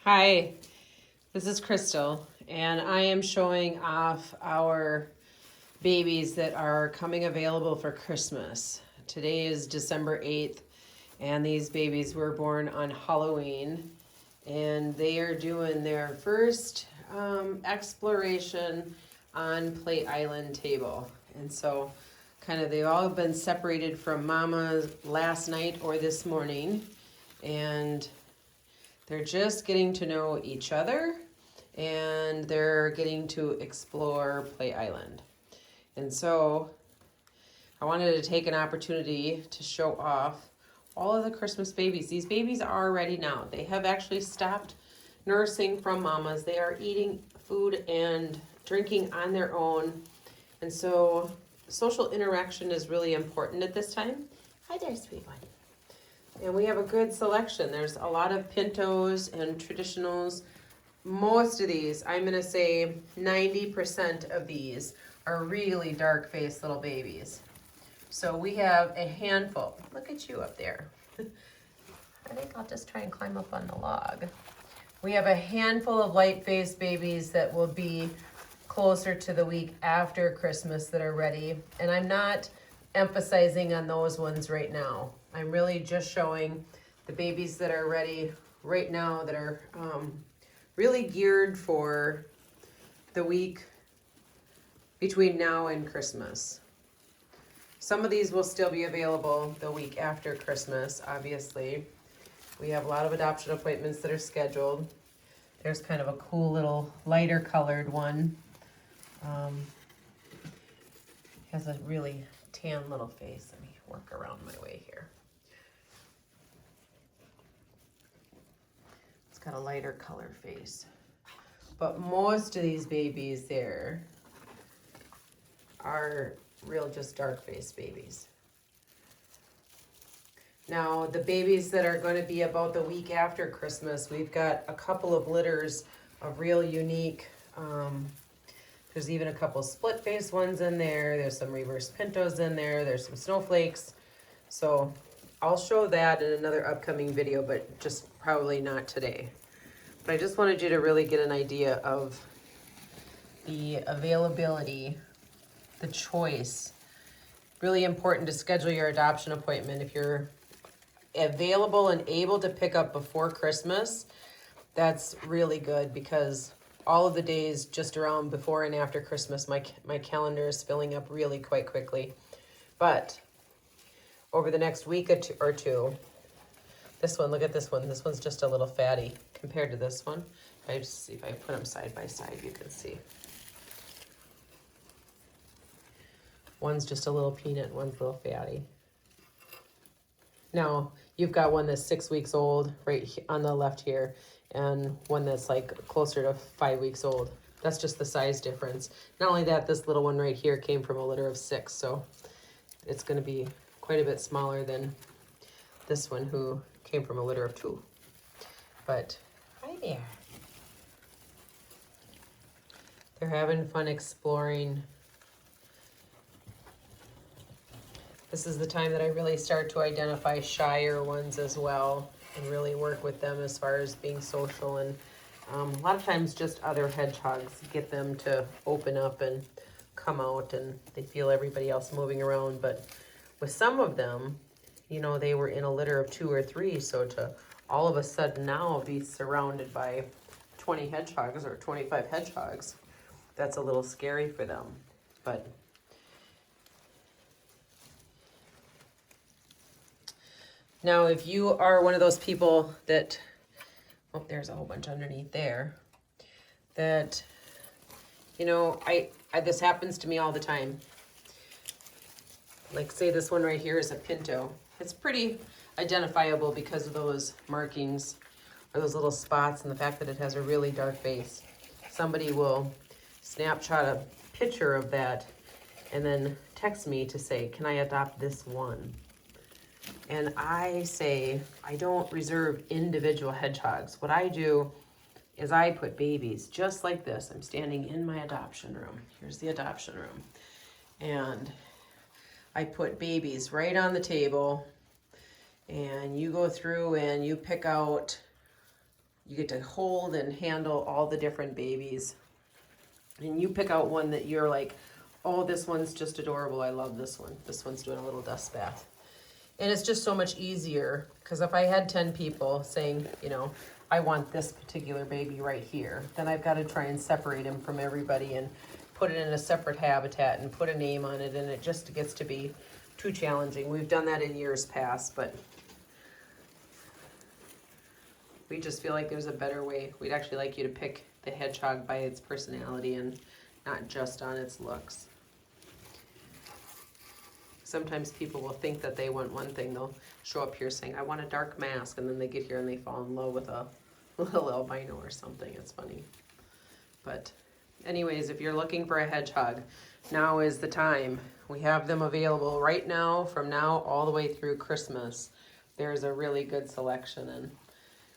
Hi, this is Crystal, and I am showing off our babies that are coming available for Christmas. Today is December 8th, and these babies were born on Halloween, and they are doing their first exploration on Play Island table. And so, they've all been separated from Mama last night or this morning, and they're just getting to know each other, and they're getting to explore Play Island. And so I wanted to take an opportunity to show off all of the Christmas babies. These babies are ready now. They have actually stopped nursing from mamas. They are eating food and drinking on their own. And so social interaction is really important at this time. Hi there, sweet one. And we have a good selection. There's a lot of pintos and traditionals. Most of these, I'm gonna say 90% of these are really dark-faced little babies. So we have a handful. Look at you up there. I think I'll just try and climb up on the log. We have a handful of light-faced babies that will be closer to the week after Christmas that are ready. And I'm not emphasizing on those ones right now. I'm really just showing the babies that are ready right now that are really geared for the week between now and Christmas. Some of these will still be available the week after Christmas, obviously. We have a lot of adoption appointments that are scheduled. There's kind of a cool little lighter colored one. Has a really tan little face. Let me work around my way here. It's got a lighter color face. But most of these babies there are real just dark-faced babies. Now, the babies that are going to be about the week after Christmas, we've got a couple of litters of real unique, there's even a couple split-faced ones in there. There's some reverse pintos in there. There's some snowflakes. So I'll show that in another upcoming video, but just probably not today. But I just wanted you to really get an idea of the availability, the choice. Really important to schedule your adoption appointment. If you're available and able to pick up before Christmas, that's really good, because all of the days just around before and after Christmas, my calendar is filling up really quite quickly. But over the next week or two, this one, look at this one. This one's just a little fatty compared to this one. If I put them side by side, you can see. One's just a little peanut, one's a little fatty. Now, you've got one that's 6 weeks old right on the left here, and one that's like closer to 5 weeks old. That's just the size difference. Not only that, this little one right here came from a litter of 6, so it's gonna be quite a bit smaller than this one who came from a litter of 2. But, hi there. They're having fun exploring. This is the time that I really start to identify shyer ones as well and really work with them as far as being social. And a lot of times just other hedgehogs get them to open up and come out, and they feel everybody else moving around. But with some of them, you know, they were in a litter of 2 or 3, so to all of a sudden now be surrounded by 20 hedgehogs or 25 hedgehogs, that's a little scary for them. But now, if you are one of those people that, oh, there's a whole bunch underneath there, that, you know, this happens to me all the time. Like, say this one right here is a pinto. It's pretty identifiable because of those markings or those little spots and the fact that it has a really dark face. Somebody will snapshot a picture of that and then text me to say, can I adopt this one? And I say, I don't reserve individual hedgehogs. What I do is I put babies just like this. I'm standing in my adoption room. Here's the adoption room. And I put babies right on the table, and you go through and you pick out You get to hold and handle all the different babies. And you pick out one that you're like, oh, this one's just adorable. I love this one. This one's doing a little dust bath. And it's just so much easier because if I had 10 people saying, you know, I want this particular baby right here, then I've got to try and separate him from everybody and put it in a separate habitat and put a name on it, and it just gets to be too challenging. We've done that in years past, but we just feel like there's a better way. We'd actually like you to pick the hedgehog by its personality and not just on its looks. Sometimes people will think that they want one thing. They'll show up here saying, I want a dark mask, and then they get here and they fall in love with a little albino or something. It's funny. But anyways, if you're looking for a hedgehog, now is the time. We have them available right now, from now all the way through Christmas. There's a really good selection, and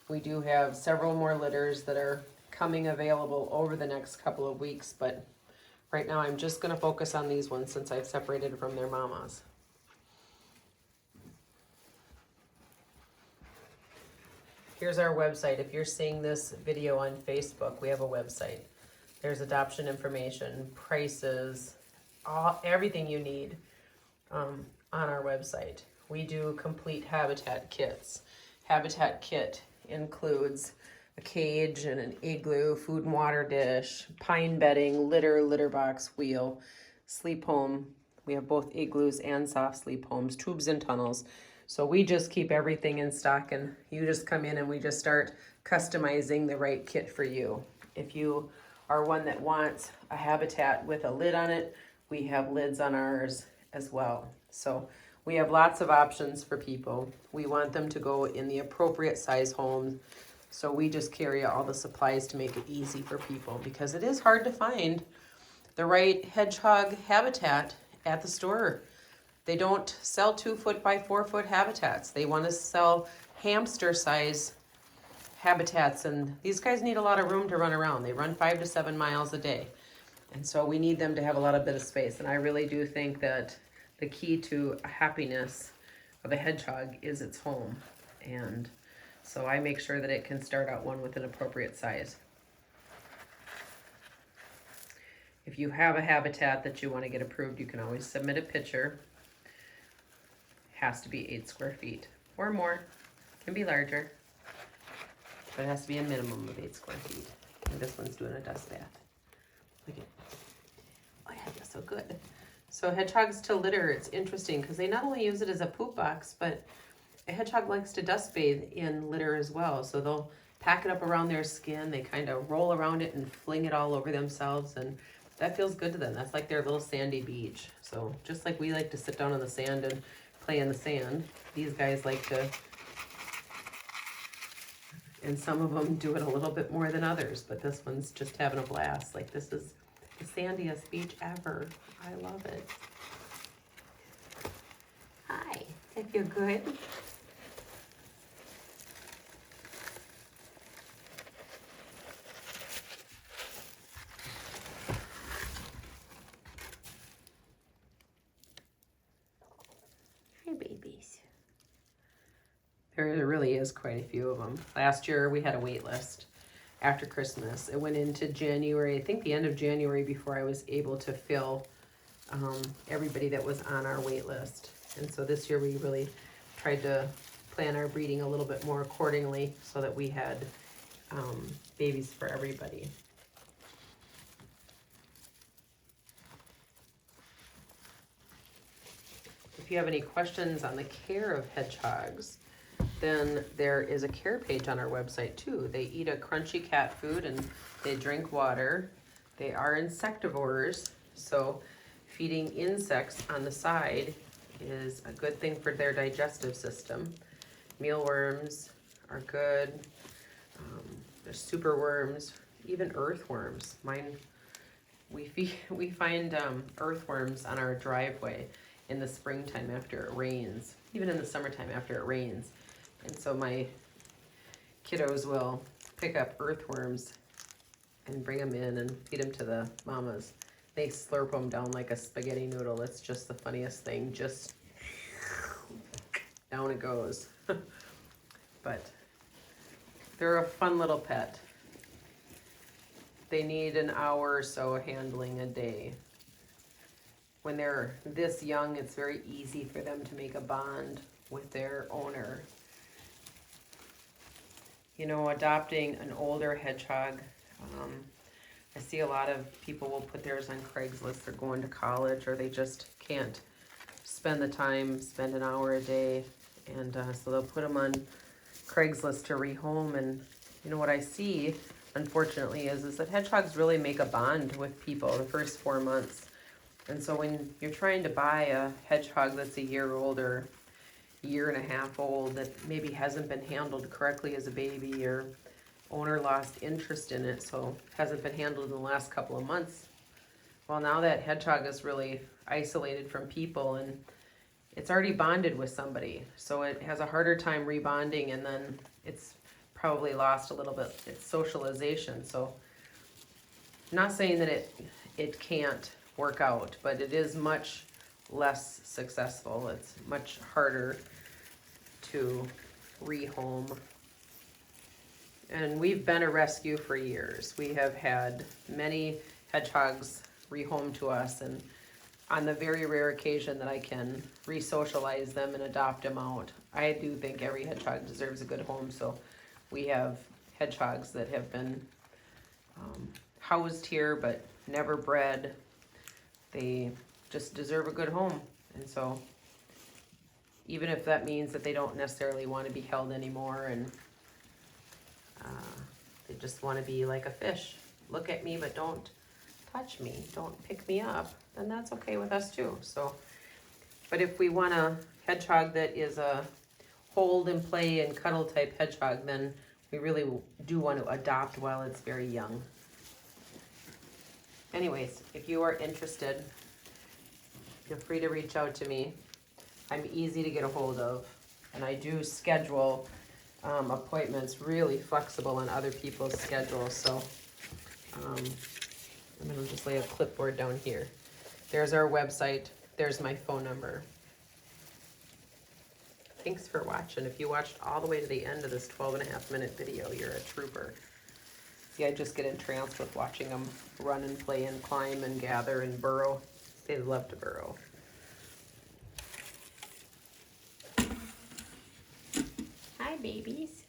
we do have several more litters that are coming available over the next couple of weeks, but right now I'm just going to focus on these ones since I've separated from their mamas. Here's our website. If you're seeing this video on Facebook, we have a website. There's adoption information, prices, everything you need on our website. We do complete habitat kits. Habitat kit includes a cage and an igloo, food and water dish, pine bedding, litter box, wheel, sleep home. We have both igloos and soft sleep homes, tubes and tunnels. So we just keep everything in stock, and you just come in and we just start customizing the right kit for you. If you are one that wants a habitat with a lid on it, we have lids on ours as well. So we have lots of options for people. We want them to go in the appropriate size home. So we just carry all the supplies to make it easy for people, because it is hard to find the right hedgehog habitat at the store. They don't sell 2-foot by 4-foot habitats. They want to sell hamster size habitats, and these guys need a lot of room to run around. They run 5 to 7 miles a day. And so we need them to have a lot of bit of space. And I really do think that the key to happiness of a hedgehog is its home. And so I make sure that it can start out one with an appropriate size. If you have a habitat that you want to get approved, you can always submit a picture. Has to be 8 square feet or more. Can be larger, but it has to be a minimum of 8 square feet. And this one's doing a dust bath. Look at it. Oh yeah, it feels so good. So hedgehogs to litter, it's interesting because they not only use it as a poop box, but a hedgehog likes to dust bathe in litter as well. So they'll pack it up around their skin. They kind of roll around it and fling it all over themselves, and that feels good to them. That's like their little sandy beach. So just like we like to sit down on the sand and play in the sand, these guys like to, and some of them do it a little bit more than others, but this one's just having a blast. Like, this is the sandiest beach ever. I love it. Hi, I feel good. Hi, babies. There really is quite a few of them. Last year we had a wait list after Christmas. It went into January, I think the end of January, before I was able to fill everybody that was on our wait list. And so this year we really tried to plan our breeding a little bit more accordingly so that we had babies for everybody. If you have any questions on the care of hedgehogs, then there is a care page on our website too. They eat a crunchy cat food and they drink water. They are insectivores, so feeding insects on the side is a good thing for their digestive system. Mealworms are good. There's superworms, even earthworms. We find earthworms on our driveway in the springtime after it rains, even in the summertime after it rains. And so my kiddos will pick up earthworms and bring them in and feed them to the mamas. They slurp them down like a spaghetti noodle. It's just the funniest thing. Just down it goes. But They're a fun little pet. They need an hour or so handling a day. When they're this young, it's very easy for them to make a bond with their owner. You know, adopting an older hedgehog, I see a lot of people will put theirs on Craigslist. They're going to college or they just can't spend the time, spend an hour a day. And so they'll put them on Craigslist to rehome. And you know what I see, unfortunately, is that hedgehogs really make a bond with people the first 4 months. And so when you're trying to buy a hedgehog that's a year old or year and a half old that maybe hasn't been handled correctly as a baby, or owner lost interest in it, so hasn't been handled in the last couple of months, well, now that hedgehog is really isolated from people and it's already bonded with somebody, so it has a harder time rebonding, and then it's probably lost a little bit its socialization. So I'm not saying that it can't work out, but it is much less successful. It's much harder to rehome. And we've been a rescue for years. We have had many hedgehogs rehome to us, and on the very rare occasion that I can re-socialize them and adopt them out, I do think every hedgehog deserves a good home. So we have hedgehogs that have been housed here but never bred. They just deserve a good home. And so even if that means that they don't necessarily want to be held anymore, and they just want to be like a fish, look at me but don't touch me, don't pick me up, then that's okay with us too. So, but if we want a hedgehog that is a hold and play and cuddle type hedgehog, then we really do want to adopt while it's very young. Anyways, if you are interested, feel free to reach out to me. I'm easy to get a hold of, and I do schedule appointments really flexible on other people's schedules. So I'm gonna just lay a clipboard down here. There's our website. There's my phone number. Thanks for watching. If you watched all the way to the end of this 12.5-minute video, you're a trooper. See, I just get entranced with watching them run and play and climb and gather and burrow. They love to burrow. Hi, babies.